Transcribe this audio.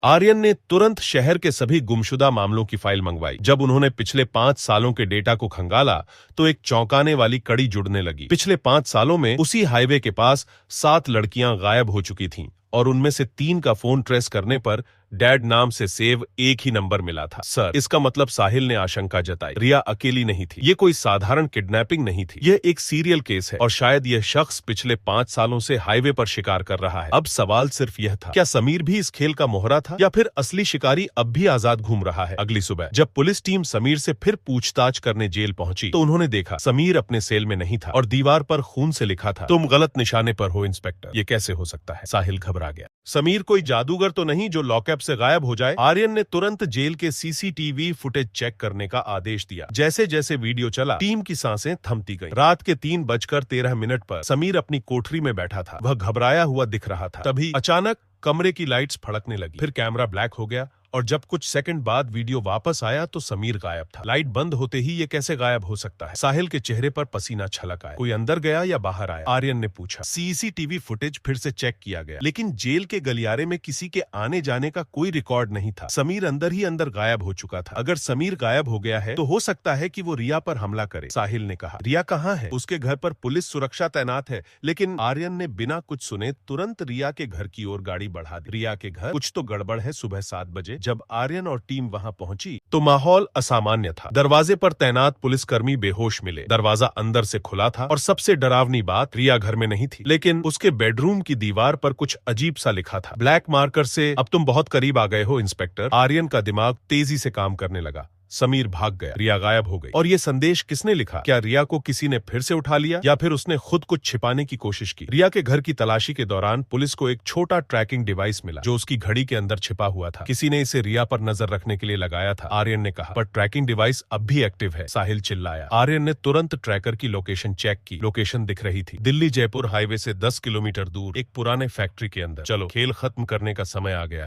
आर्यन ने तुरंत शहर के सभी गुमशुदा मामलों की फाइल मंगवाई। जब उन्होंने पिछले 5 सालों के डेटा को खंगाला तो एक चौंकाने वाली कड़ी जुड़ने लगी। पिछले 5 सालों में उसी हाईवे के पास 7 लड़कियां गायब हो चुकी थीं और उनमें से 3 का फोन ट्रेस करने पर डैड नाम से सेव एक ही नंबर मिला था। सर, इसका मतलब साहिल ने आशंका जताई, रिया अकेली नहीं थी। ये कोई साधारण किडनैपिंग नहीं थी, यह एक सीरियल केस है और शायद यह शख्स पिछले 5 सालों से हाईवे पर शिकार कर रहा है। अब सवाल सिर्फ यह था, क्या समीर भी इस खेल का मोहरा था या फिर असली शिकारी अब भी आजाद घूम रहा है? अगली सुबह जब पुलिस टीम समीर से फिर पूछताछ करने जेल पहुंची तो उन्होंने देखा समीर अपने सेल में नहीं था और दीवार पर खून से लिखा था, तुम गलत निशाने पर हो इंस्पेक्टर। ये कैसे हो सकता है? साहिल घबरा गया। समीर कोई जादूगर तो नहीं जो लॉकअप से गायब हो जाए। आर्यन ने तुरंत जेल के सीसीटीवी फुटेज चेक करने का आदेश दिया। जैसे जैसे वीडियो चला टीम की सांसें थमती गईं। रात के 3:13 पर समीर अपनी कोठरी में बैठा था। वह घबराया हुआ दिख रहा था। तभी अचानक कमरे की लाइट्स फड़कने लगी, फिर कैमरा ब्लैक हो गया और जब कुछ सेकंड बाद वीडियो वापस आया तो समीर गायब था। लाइट बंद होते ही ये कैसे गायब हो सकता है? साहिल के चेहरे पर पसीना छलक आया। कोई अंदर गया या बाहर आया? आर्यन ने पूछा। सीसीटीवी फुटेज फिर से चेक किया गया, लेकिन जेल के गलियारे में किसी के आने जाने का कोई रिकॉर्ड नहीं था। समीर अंदर ही अंदर गायब हो चुका था। अगर समीर गायब हो गया है तो हो सकता है कि वो रिया पर हमला करे। साहिल ने कहा। रिया कहाँ है? उसके घर पर पुलिस सुरक्षा तैनात है। लेकिन आर्यन ने बिना कुछ सुने तुरंत रिया के घर की ओर गाड़ी बढ़ा दी। रिया के घर कुछ तो गड़बड़ है। सुबह 7 बजे जब आर्यन और टीम वहां पहुंची तो माहौल असामान्य था। दरवाजे पर तैनात पुलिसकर्मी बेहोश मिले। दरवाजा अंदर से खुला था और सबसे डरावनी बात, रिया घर में नहीं थी, लेकिन उसके बेडरूम की दीवार पर कुछ अजीब सा लिखा था। ब्लैक मार्कर से, अब तुम बहुत करीब आ गए हो इंस्पेक्टर। आर्यन का दिमाग तेजी से काम करने लगा। समीर भाग गया, रिया गायब हो गई। और ये संदेश किसने लिखा? क्या रिया को किसी ने फिर से उठा लिया या फिर उसने खुद कुछ छिपाने की कोशिश की? रिया के घर की तलाशी के दौरान पुलिस को एक छोटा ट्रैकिंग डिवाइस मिला जो उसकी घड़ी के अंदर छिपा हुआ था। किसी ने इसे रिया पर नजर रखने के लिए लगाया था, आर्यन ने कहा। पर ट्रैकिंग डिवाइस अब भी एक्टिव है, साहिल चिल्लाया। आर्यन ने तुरंत ट्रैकर की लोकेशन चेक की। लोकेशन दिख रही थी, दिल्ली जयपुर हाईवे से 10 किलोमीटर दूर एक पुराने फैक्ट्री के अंदर। चलो, खेल खत्म करने का समय आ गया है।